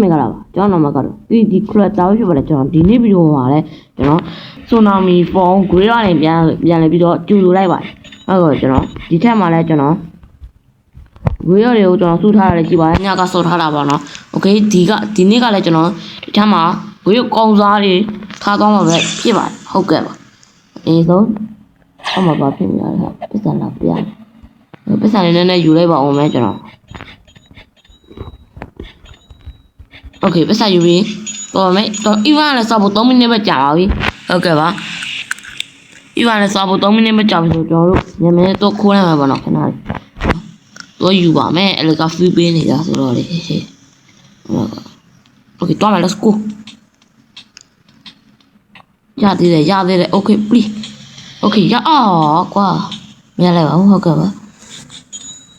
မင်္ဂလာပါကျွန်တော်နာမကတော့ဒီခရက်တာဖြစ်ပါတယ်ကျွန်တော်ဒီနေ့ဗီဒီယိုမှာလည်းကျွန်တော်ဆိုနာမီဖုန်း grade ကနေပြန်လဲပြီးတော့ကြိုလိုလိုက်ပါတယ်အဲ့တော့ကျွန်တော်ဒီထက်မှလည်းကျွန်တော် grade တွေကိုကျွန်တော်စုထားရတယ်ကြည့်ပါညကစောထားတာပါနော်โอเคဒီနေ့ကလည်းကျွန်တော်ဒီထက်မှ grade ကောင်းစားတွေထားသွားမှာပဲဖြစ်ပါတယ်ဟုတ်ကဲ့ပါအေးဆုံးအမှပါဖြစ်နေရတယ်ပတ်စံလာပြန်ပတ်စံလေးနည်းနည်းယူလိုက်ပါအောင်မယ်ကျွန်တော်โอเคပတ်စံယူပြီးတော့မယ်တော့ Ivan လည်းစောက်ဖို့3မိနစ်ပဲကြာပါပြီဟုတ်ကဲ့ပါ Ivan လည်းစောက်ဖို့3မိနစ်ပဲကြာပြီဆိုကျွန်တော်တို့ညနေတော့ခိုးလိုက်မှာပါနော်ခဏလေးတော့ယူပါမယ်အဲ့က free ပေးနေတာဆိုတော့လေโอเคတော့မယ် let's go ရသေးတယ် okay please okay ရကွာမရလိုက်ပါဘူးဟုတ်ကဲ့ပါ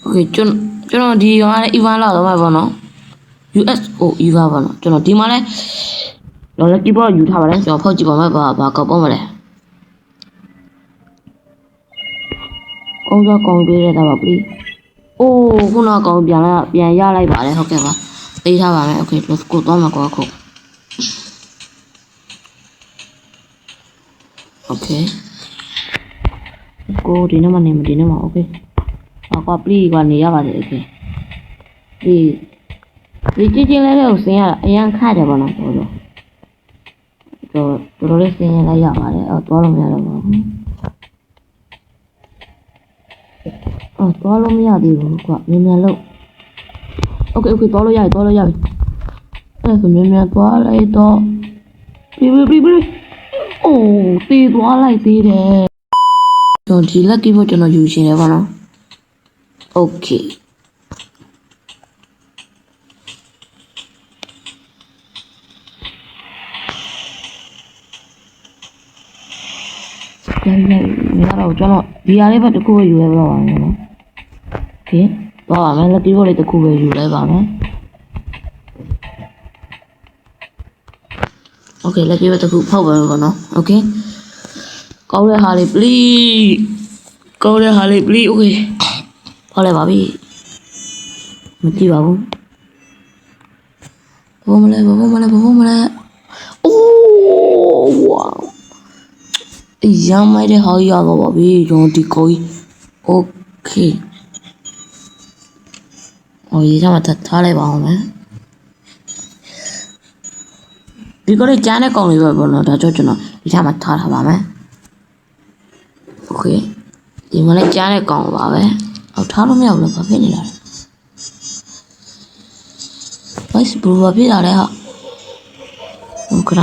okay ကျွန်တော်ဒီရောလည်း Ivan လာတော့မှာပေါ့နော်USO Eva ပါနော်ကျွန်တော်ဒီမှာလဲတော့လည်းဒီပေါ်ယူထားပါတယ်ကျွန်တော်ဖောက်ကြည့်ပါမယ်ဘာကောက်ပေါ့မလဲကောင်းစားကောင်းပေးရတာပါ please အိုးခုနကောင်းပြန်ရလိုက်ပါတယ်ဟုတ်ကဲ့ပါပေးထားပါမယ် okay let's go တော့မှာကွာခု okay go ဒီနေ့မှာ okay ကွာ please ကနေရပါတယ် okay pleaseဒီကြည့်လဲကိုစင်ရတာအရန်ခတ်တယ်ပေါ့နော်တော်လေးစင်ရလိုက်ရပါတယ်သွားလို့မရတော့ပါဘူးသွားလို့မရသေးဘူးကွာမြန်လို့ okay သွားလို့ရပြီအဲ့ဆိုမြန်သွားလိုက်တော့ပြီးအိုးတေးသွားလိုက်သေးတယ်ကျွန်တော်ဒီ lucky ဖို့ကျွန်တော်ယူရှင်တယ်ပေါ့နော် okayမရတော့ကျွန်တော်ဒီဟာလေးပဲတစ်ခုပဲယူလိုက်ပါမယ်နော်โอเคသွားပါမယ်လက်တီးဖို့လေးတစ်ခုပဲယူလိုက်ပါမယ်โอเคလက်တီးပဲတစ်ခုဖောက်ပါမယ်ပေါ့နော်โอเคကောင်းတဲ့ဟာလေး please โอเคဖောက်လိုက်ပါပြီမကြည့်ပါဘူးဘာမလဲအိုးဝါရမ်းမိုက်တဲ့ဟာရတော့ပါပြီကျွန်တော်ဒီကိုကြီး okay ရေချမှာထားလိုက်ပါအောင်မယ်ဒီကိုလေးကျန်းတဲ့ကောင်လေးပဲပေါ့နော်ဒါကြောင့်ကျွန်တော်ဒီချမှာထားပါမယ် okay ဒီမှာလည်းကျန်းတဲ့ကောင်ပါပဲထားလို့မရဘူးလားဘာဖြစ်နေလဲဘာဖြစ်လာလဲဟာခဏ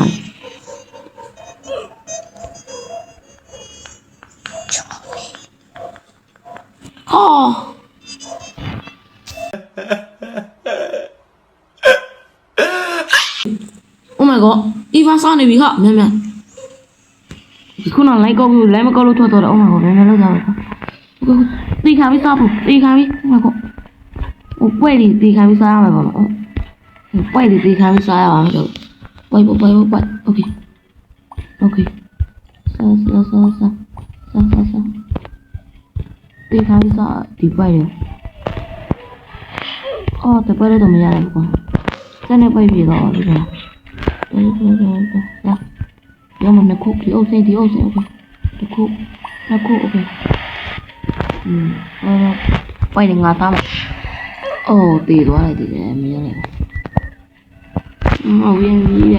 Oh my god Ivan စားနေပြီဟာမြန်ဒီခုနလိုက်ကောက်ပြီးလိုက်မကောက်လို့ထွက်တော့တယ် Oh my god မြန်လောက်ကြပါတေးခါပြီးစားဖို့တေးခါပြီး Oh my god ပွဲဒီတေးခါပြီးစားရမှာပေါ့နော်ပွဲဒီတေးခါပြီးစားရအောင်ဆိုပွဲ Okay စားတေးခါပြီးစားဒီပွဲတယ်တပွဲတော့မရဘူးကွာစနေပွဲပြေတော့ဒီက要么那酷，第二线，OK，这酷，OK，喂，你牙刷嘛？地多嚟啲嘅，咩嚟？好容易嘅，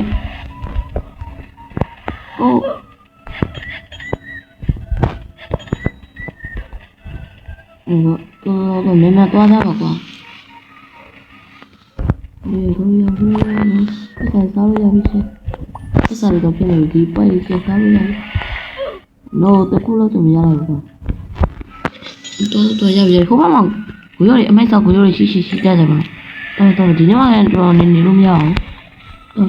個咩多啲個啩？一手入去。စားလို့ဖြစ်နေဒီပိုက်လေးဆက်စားလို့ရတယ်။တော့တကူလို့တော့မရတော့ဘူး။တော့ရပြီ။ဟိုဘက်မှာကိုရိုးတွေအမိုက်ဆောက်ကိုရိုးတွေရှိတတ်တယ်ဗျ။တော့ဒီနေ့မှလည်းတော်နေလို့မရအောင်။တော့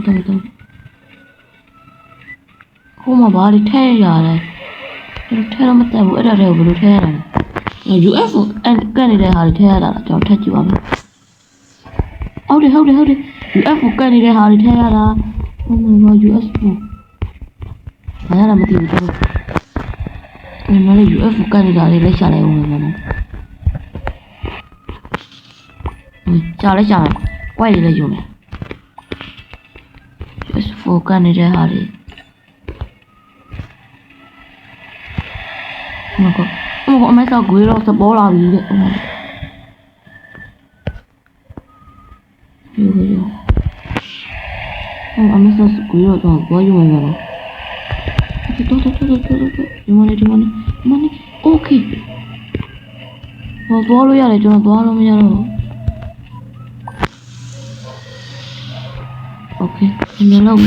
ဟိုမှာဘာတွေထည့်ရတယ်။ထည့်တော့မတတ်ဘူးအဲ့ဒါတွေကိုဘယ်လိုထည့်ရလဲ။ UFO ကနေတဲ့ဟာတွေထည့်ရတာလားကျွန်တော်ထည့်ကြည့်ပါမယ်။ဟုတ်တယ် UFO ကနေတဲ့ဟာတွေထည့်ရတာOh my god, UFO. ဘာရမသိဘူးတော့။မလေး UFO ကနေကြလေးလက်ချလိုက်ဦးမယ်နော်။ကြားလိုက်။ကွက်လေးလည်းယူမယ် ဟိုကန်နေတဲ့ဟာတွေမကောအမေဆောက်ကွေးတော့သဘောလာပြီတဲ့အမေဆောက်ကွေးတော့ဘောယူနေတယ်တော်ဒီမနေ့โอเคဟောသွားလို့ရတယ်ကျွန်တော်သွားလို့မရတော့โอเคမြင်လို့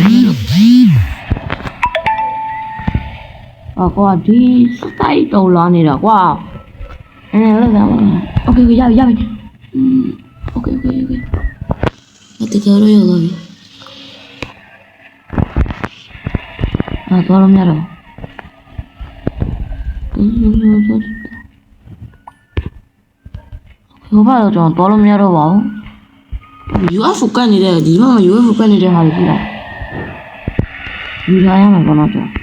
ကွာဒီစိုက်တော်လာနေတာကွာလောက်ရမှာโอเคရပြီโอเคတကယ်လို့ရတော့ပြီသွားလို့မရတော့ဘာလို့ကျွန်တော်သွားလို့မရတော့ပါဘူး UFO ကန်နေတဲ့ဒီမှာ UFO ကန်နေတဲ့ဟာတွေကြည့်လိုက်ယူထားရမှာပေါ့နော်ကျွန်တော်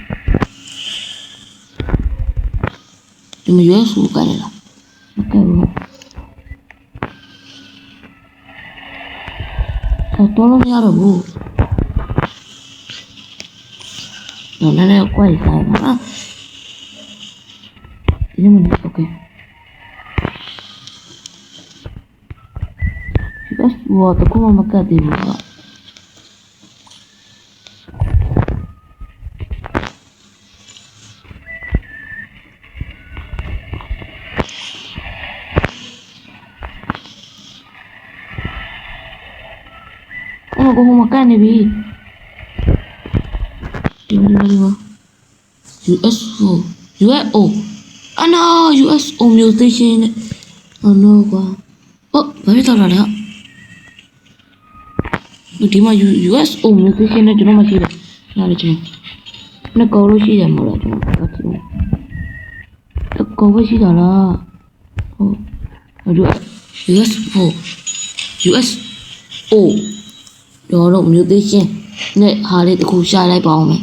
ဒီမှာ UFO ကန်နေတာမကဲဘူးတော့လို့မရတော့ဘူးနော်လည်းကွာစားပါလားဒီမှာโอเค我的姑妈妈干的我。我姑妈干的比。USO UFO 啊 no USO musician 哦 no quoi 哦ဘာဖြစ်တော့လဲဒီမှာ USO musician နဲ့ကျွန်တော်မရှိတယ်နားလေကျွန်တော်ကောလို့ရှိတယ်မဟုတ်လားကျွန်တော်ကြည့်မယ်ကောပဲရှိတာလားဟုတ်USO တော့ musician နဲ့ဟာလေးတစ်ခုရှာလိုက်ပါအောင်မယ်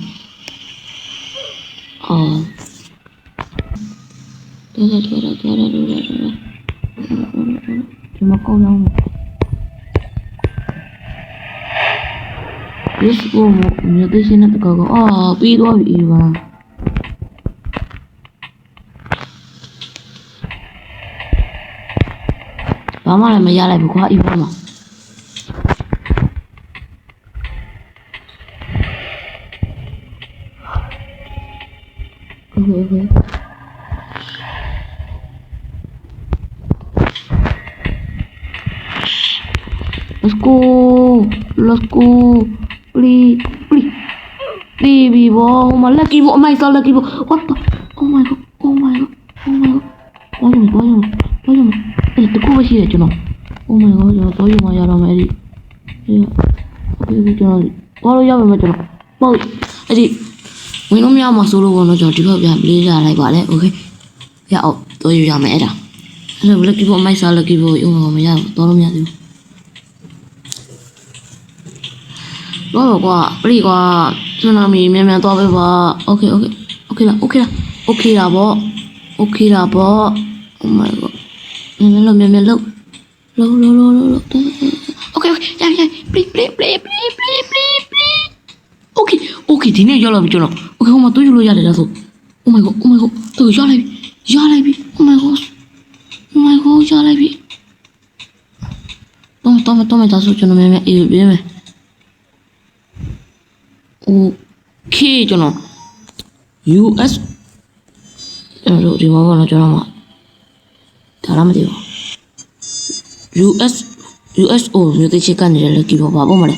တော်ဒီမှာကောင်းအောင်Yes, musician at the go. Oh, be what you are. Mama, I'm a yellow because you want. Okay. Let's go. Please. Baby boy, my lucky boy, my son lucky boy. What the? Oh my god. Why you? The cool is here, you know. Oh my god, I told you my yard already. Yeah. Okay, John. What are you having, John? Boy, I did. We know me, I'm a solo one of your people. Please, I like it. Okay. Yeah, oh, told you, I'm a lucky boy, my son lucky boy. You know, my told me. ကွာပြည်ကွာကျွန်တော်မြန်သွားပေးပါโอเคလားဗော Oh my god မြန်လို့โอเคရ please okay ဒီနေ့ရောက်လာပြီကျွန်တော် okay ဟိုမှာတွေ့လို့ရတယ်လားဆို Oh my god တော့ရလိုက်ပြီ Oh my god ရလိုက်ပြီတော့ဒါဆိုကျွန်တော်မြန်အေးပြေးမယ်Okay ကျွန်တော် US တို့ဒီမှာကတော့ကျွန်တော်မှာဒါလားမသိဘူး USO မြို့တိချစ်ကနေလည်းကြည့်ပါပေါ့မလဲ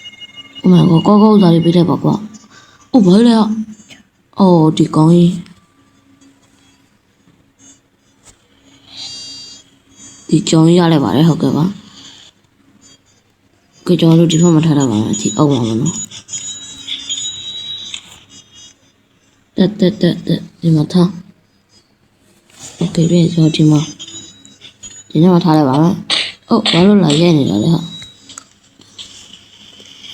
။အမေကောစားလေးပေးလိုက်ပါကွာ။ဘာလဲ။ဒီကောင်းကြီးဒီကြောင်ရလိုက်ပါတယ်ဟုတ်ကဲ့ပါ။ကြောင်တို့ဒီဘက်မှာထားတာပါမယ်ဒီအောက်ပါမနော်။တက်ဒီမှာထားโอเคပြီဆိုဒီမှာထားလိုက်ပါမယ်ဘာလို့လာရဲနေတာလဲဟာ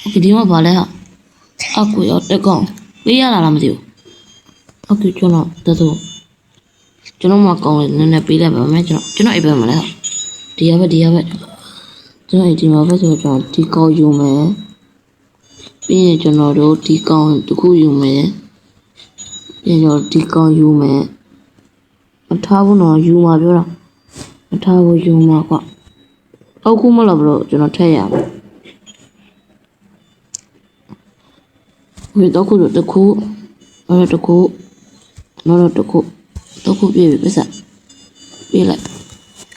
โอเคဒီမှာပါလဲဟာအကူရောတက်ကောင်ပေးရလာလားမသိဘူးโอเคကျွန်တော်မကောင်းလေနည်းနည်းပေးလိုက်ပါမယ်ကျွန်တော်အိပ်ပဲမလဲဟာဒီရပဲကျွန်တော်ဒီမှာပဲဆိုကျွန်တော်ဒီကောက်ယူမယ် ပြီးရင်ကျွန်တော်တို့ဒီကောင်တစ်ခုယူမယ်ပြီးတော့ဒီကောင်ယူမယ်မထားဘူးနော်ယူမှာပြောတာမထားဘူးယူမှာကွာအောက်ခုမလားဘလို့ကျွန်တော်ထည့်ရမယ်ဒီတော့ခုတော့တစ်ခုအဲ့တစ်ခုနောက်တစ်ခုပြည့်ပြီပြဆက်ပြည့်လိုက်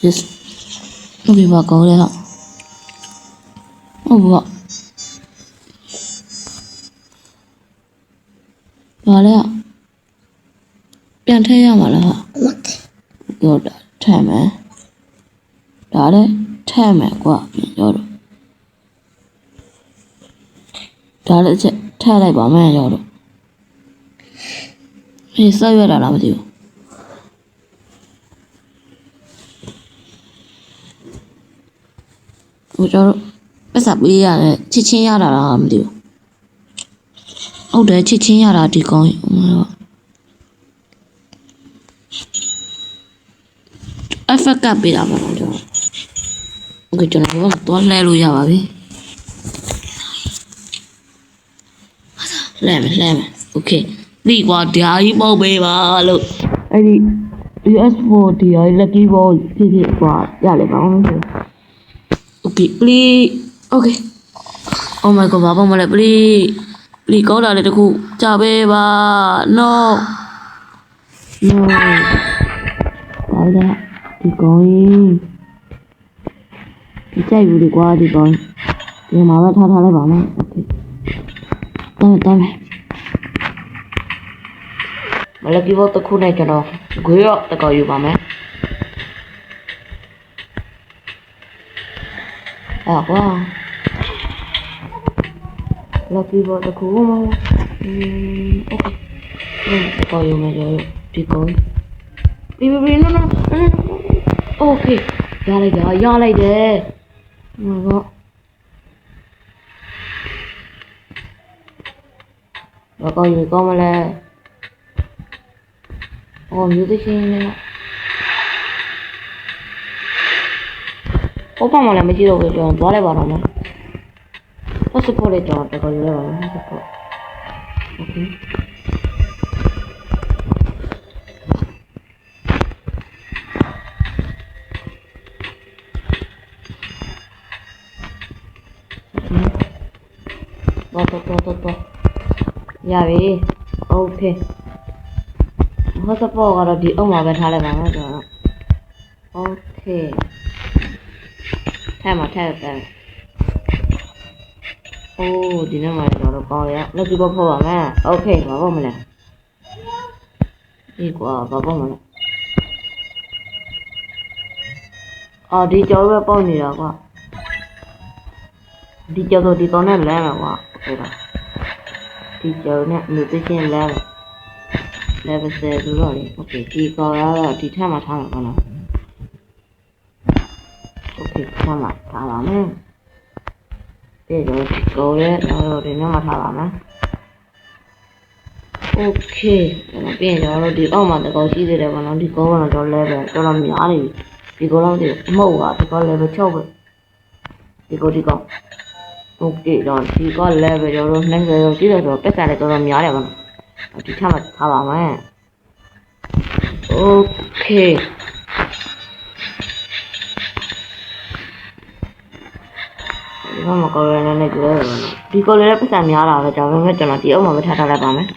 yes ဒီဘာကောင်းလဲဟာဟုတ်ပါဘာလဲပြန်ထည့်ရမှာလားဟာပြောတာထည့်မယ်ဒါလည်းထည့်မယ်ကွာပြောတော့ဒါလည်းထည့်လိုက်ပါမယ်ရောတော့ဒီဆောက်ရတာလားမသိဘူးဟိုကျွန်တော်ပတ်စပ်ပေးရတယ်ချစ်ချင်းရတာလားမသိဘူးဟုတ်တယ်ချစ်ချင်းရတာဒီကောင်းအဖက်ကပေးတာပါတော့ကျွန်တော်โอเคကျွန်တော်တော့လှဲလို့ရပါပြီလှဲမယ်โอเคဒီကွာဓာကြီးပေါက်ပေးပါလို့အဲ့ဒီ US4 ဓာကြီး lucky ball ဖြစ်ကွာရလေပါအောင်ဆို okay please okay oh my god ဘာပေါက်မလဲ please ကောင်းတာလေတခုကြပေးပါ no ဘာလဲဒီကောင်းဒီကြိုက်ဘူးဒီကွာဒီကောင်းဒီမှာပဲထားလိုက်ပါမယ် okay တောင်းမလကီဘောတခုနဲ့ကျွန်တော်ဂွေရောတကောက်ယူပါမယ်ကွာလကီဘောတခုโอเคတကောက်ယူမယ်ကျွန်တော်ဒီကောင်းပြီ noโอเคရလိုက်တယ်ဟောတော့ကောင်းယူကောင်းမလဲယူသိချင်းနဲ့ဘာမှမလဲမရှိတော့ဘူးကျွန်တော်သွားလိုက်ပါတော့မယ်ပတ်စပို့လေးကျွန်တော်တော်ယူလိုက်ပါမယ်ပတ်စပို့โอเคတော့ရပြီโอเคဟောစပေါ်ကတော့ဒီအုံမှာပဲထားလိုက်ပါမယ်ကျွန်တော်โอเคထဲမှာထည့်တယ်အိုးဒီနေ့မှကျွန်တော်ကောင်းရလက်ကြည့်ဖို့ပါမယ်โอเคဘာပေါ့မလဲဒီကွာဘာပေါ့မလဲဒီကြောပဲပေါက်နေတာကွာဒီကြောတော့ဒီကောင်းနဲ့လမ်းမှာကွာဟုတ်လားဒီကြောနဲ့လူသိချင်းလမ်းlevel 10ဆိုတော့လေ okay ဒီကောင်ကတော့ဒီထက်မှထားမှာကောနော် okay ထားမှာထားပါမယ်ပြီးတော့ဒီကောင်ရဲ့တော့ဒီနေ့မှထားပါမယ် okay ပြီးရင်တော့ဒီအောက်မှာတကောင်ရှိသေးတယ်ကောနော်ဒီကောင်ကတော့ level တော်တော်များနေပြီဒီကောင်တော့ဒီမဟုတ်ပါဒီကောင် level 6ပဲဒီကောင် okay တော့ဒီကောင် level ရော20ရောရှိတယ်ဆိုတော့ပက်ကလည်းတော်တော်များတယ်ကောနော်ဒီထက်မှထားပါမယ်โอเคဒီမှာကော်ရနေနေကြတယ်ဒီကော်ရရဲ့ပတ်စံများတာပဲဒါပေမဲ့ကျွန်တော်ဒီအုပ်မှာပဲထားလိုက်ပါမယ်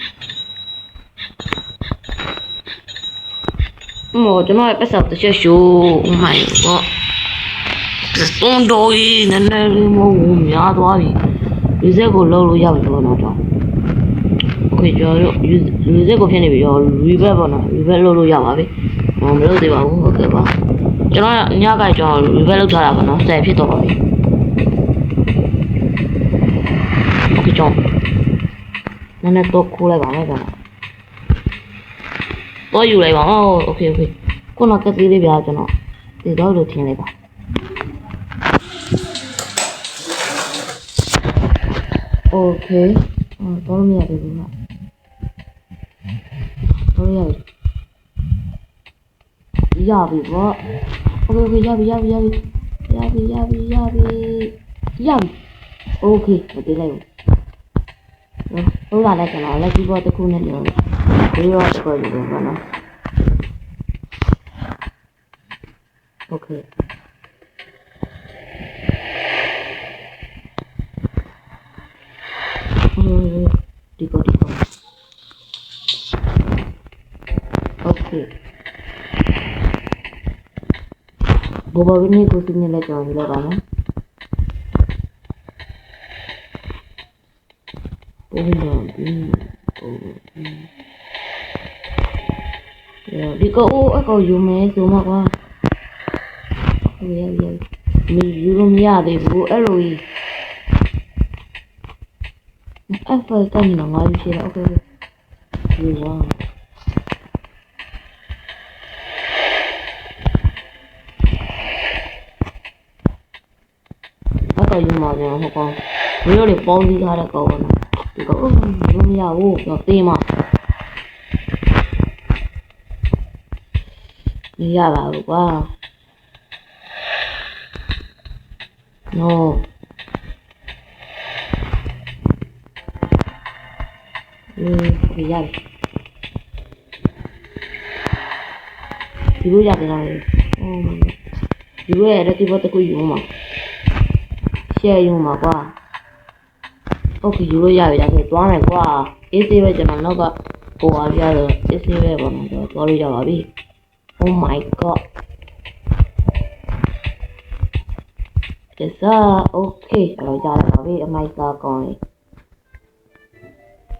ကျွန်တော်ရဲ့ပတ်စံတစ်ချက်ရှိုး oh my god တွန်းတော်ကြီးနည်းနည်းလေးမဟုတ်ဘူးများသွားပြီဒီစက်ကိုလှုပ်လို့ရပြီပေါ့နော်တော့Okay ကျွန်တော်တို့ music ကိုဖြစ်နေပြီရော reverb ပေါ့နော် reverb လုပ်လို့ရပါပြီမလုပ်သေးပါဘူးဟုတ်ကဲ့ပါကျွန်တော်ညကကျွန်တော် reverb လုပ်ထားတာပေါ့နော်10ဖြစ်တော့ပါပြီ Okay ကျွန်တော်နည်းနည်းတော့ခိုးလိုက်ပါမယ်ကျွန်တော်ယူလိုက်ပါဦး Okay ခုနကစီးလေးပြကျွန်တော်ဒီတော့လို့ထင်လိုက်ပါOkay တော့မရသေးဘူးနော်တော့ရပြီပေါ့ Okay ရပြီ Okay မတည်လိုက်ဘူး ဟုတ်ပါလဲကျွန်တော်လက်ကြီးဘောတစ်ခုနဲ့ပြောဒီရောတစ်ခုယူပါနော်โอเคဒီကိုโอเคဘောဘောကနေကိုစီနေလဲကျွန်တော်ယူလိုက်ပါမယ်ဒီကိုအကောယူမယ်ဆိုမှကွာမယူလို့မရသေးဘူးအဲ့လိုကြီးအဲ့ဖက်ကနေတော့ငါယူရှိတယ်โอเคယူပါအကောယူမှာပြန်ဟိုကောင်မင်းတို့တွေပေါင်းစည်းထားတဲ့ကောင်ကဒီကောင်ယူမရဘူးတော့တေးမှာမရပါဘူးကွာno ရတယ်ဒီလိုရတယ်လားဒီလိုရတယ်ဒီဘက်တကူယူမှာရှယ်ယူမှာကွာโอเคယူလို့ရပြီဒါဆိုသွားမယ်ကွာအေးဆေးပဲကျွန်တော်နောက်ကဟိုအားပြတော့အေးဆေးပဲပေါ့နော်သွားလို့ရပါပြီ oh my god yes okay အဲ့တော့ကြားလာပါပြီအမိုက်သားကောင်းလေး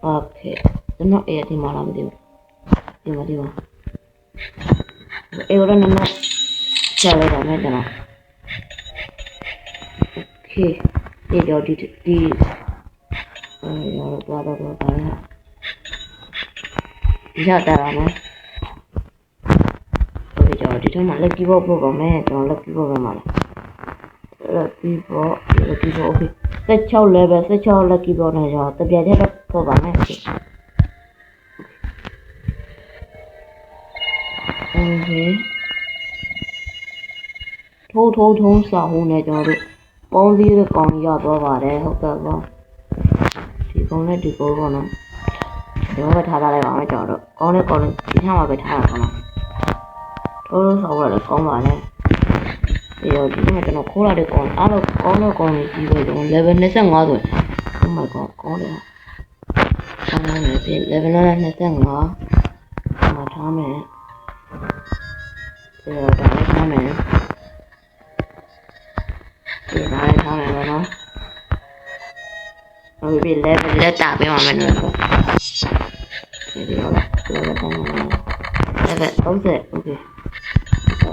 okay ကျွန်တော်အဲ့ဒီမှာလာမသိဘူးဒီမှာအဲ့တော့နည်းနည်းချက်လိုက်ပါမယ်ကျွန်တော် okay ဒီတော့ဒီရောတော့ရတာပါမယ်โอเคကျွန်တော်ဒီထဲမှာ lucky box ပို့ပါမယ်ကျွန်တော် lucky box ပဲမှာလား lucky box okay 16 level 16 lucky box နဲ့ကျွန်တော်တပြက်တည်းပို့ပါမယ်okay ထိုးစာဟုံးနဲ့ကျွန်တော်တို့ပေါင်းစည်းတဲ့ကောင်ကြီးရသွားပါတယ်ဟုတ်ကဲ့ပါဒီကောင်နဲ့ဒီကောင်ပေါ့နော်ဒီမှာပဲထားလိုက်ပါမယ်ကျွန်တော်တို့ကောင်းတဲ့ကောင်လေးဒီထားမှာပဲထားရအောင်ထိုးဆောက်ရတော့ကောင်းပါလေဒီတော့ဒီမှာကျွန်တော်ခိုးလာတဲ့ကောင်အားလုံးကောင်းတဲ့ကောင်ကြီးကြီးပဲကျွန်တော် level 25ဆို oh my god ကောင်းတယ်ဆောင်းနေပြီ level 25မှာထားမယ်ဒီတော့ဒါလည်းထားမယ်ဒီတိုင်းထားမယ်ပေါ့နော်ဟုတ်ပြီ level လက်တာပေးပါမယ်နော်ဒီတော့level 30 okay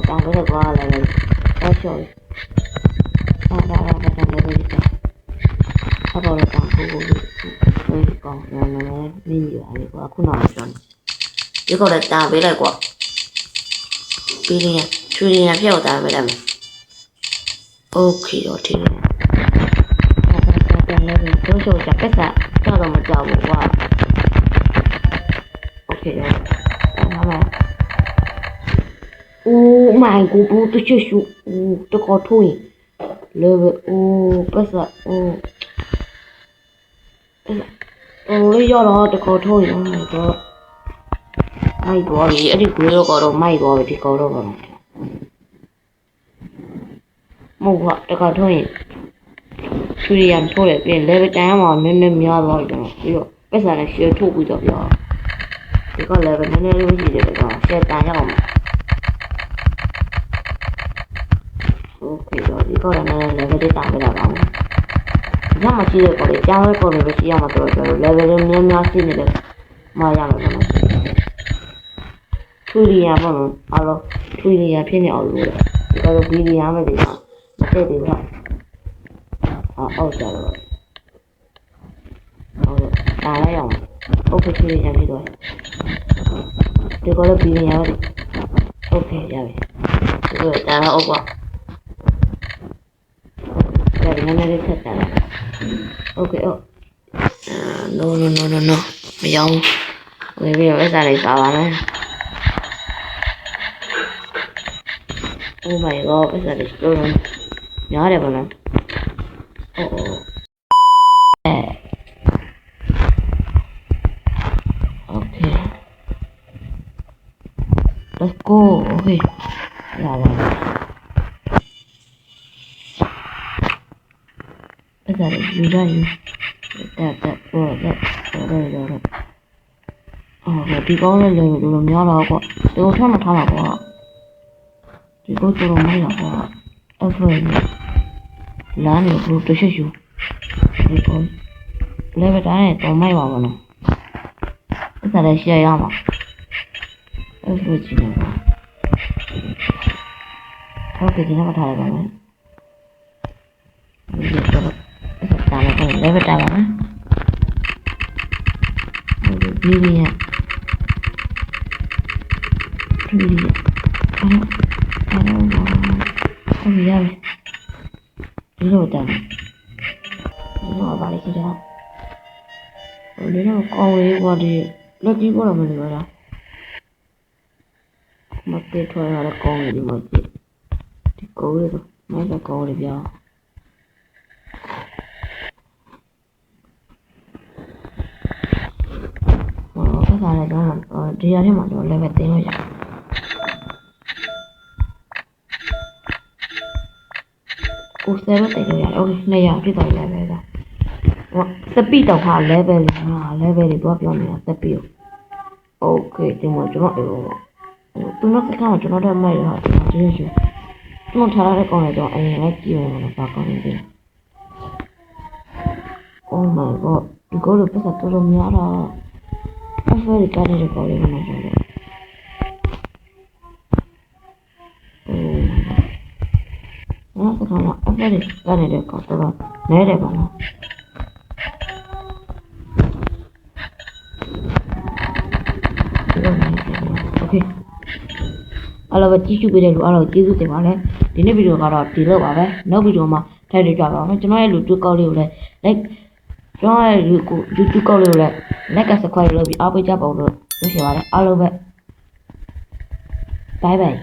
တောင်းတော့ကွာ level အော် sorry ဘာ level အပေါ်တော့တောင်းဖို့ဒီကောင်နည်းနည်းမြည်ရတယ်ကွာခုနကပြောနေဒီကောင်လည်းတာပေးလိုက်ကွာပြီးရင်ချွေးရင်ဖျောက်တာပဲလားโอเคတော့ဒီlevel တို့ဆိုကြက်စားတော့မကြောက်ဘူးကွာโอเคတော့နားမOh my god, bro, this is you. Oh, the cartoon. Level. Oh, what's that? Oh. Oh, lấy do đó, the cartoon. Oh my god. My god, cái gì cũng có đâu, my god, thì có đâu rồi. Mù hả, the cartoon. Suy ăn thôi để tiền level trái mà nên nhau rồi rồi. Ví dụ, cái này là siêu thu quý được rồi. Thì có level nên cái gì để có xe tay nhau mà. Okay rồi, đi coi là level đi tạm với là bóng. Nhưng mà chỉ được có để trao với con mình chỉ mà tôi level lên nhau xin được mà ra rồi nó. Thui đi à bọn alo, thui đi à phía nhỏ rồi. Coi được đi à mới để nào. Thế thì vậy. Trời rồi. Ta lấy rồi. Ok thui đi ra đi rồi. Tôi có được đi à đi. Ok rồi. Rồi ta ok quá. Dari mana dia kata? Okay, oh. No. Bây giờ bây giờ này sao vậy? Oh my god, bây giờ này sao rồi? Nhớ đây bọn nó. let's go okay ရပါအဲ့ဒါယူရယူတက်ပေါ်လက်အော်ဒီကောင်းလေးလေလိုများတော့ကွာဒီကိုထပ်မထားပါကွာဒီကိုတော်တော်မိုက်တာကွာအဲ့ဒါလမ်းနေဘူးတရှိရှိဒီကိုလေဗတာနဲ့တော်မိုက်ပါဘောနော်အဲ့ဒါလည်းရှယ်ရမှာအဲ့ဒါကြည့်နေပါဟုတ်ကဲ့ဒီနောက်ထားလိုက်ပါမယ်ဒီတော့ဒါလည်းလေဗတာပါနော်ဒီဒီရဒီဟုတ်ပြီရတယ်ဒီလိုတန်းဒီတော့ပါလိမ့်ကြတော့ဒီတော့ကောင်းလေးကွာဒီလက်ကြီးပေါ်တော့မလို့လားမပြေထွားရတဲ့ကောင်းလေးဒီမှာကြည့်ဒီကောင်းလေးတော့မိုက်ကကောင်းလေးပြောင်းခါလည်းတော့ဒီရထဲမှာတော့ level တင်လို့ရတယ်ကိုယ်7တင်လို့ရတယ် okay 200ဖြစ်သွားပြီ level ကစပီးတော့ဟာ level လေးဟာ level တွေတော့ပြောနေတာစပီး okay ဒီမှာကျွန်တော်သူတို့ကကျွန်တော်တို့မိုက်တော့ဒီရှိကျွန်တော်ထားရတဲ့ကောင်လည်းတော့အရင်လိုက်ကြည့်ရမှာပါကောင်းနေတယ် oh my god ဒီကောလို့ပတ်သက်တော်များတော့အဖေကတည်းကကောင်းလေးမှာဆိုတော့နောက်တစ်ခါတော့အဖေကတည်းကကောင်းတော့နဲတယ်ပါနော်โอเคအဲ့လိုပဲကြည့်ရှုပေးတဲ့လူအားလုံးကျေးဇူးတင်ပါတယ်ဒီနေ့ဗီဒီယိုကတော့ဒီလောက်ပါပဲနောက်ဗီဒီယိုမှာထပ်တွေ့ကြပါမယ်ကျွန်တော်ရဲ့လူတွေ့ကောက်လေးကိုလည်း like ကျွန်တော်ရဲ့ YouTube ကောက်လေးကိုလည်း like က subscribe လုပ်ပြီးအားပေးကြပါဦးလို့ပြောချင်ပါတယ်အားလုံးပဲ bye bye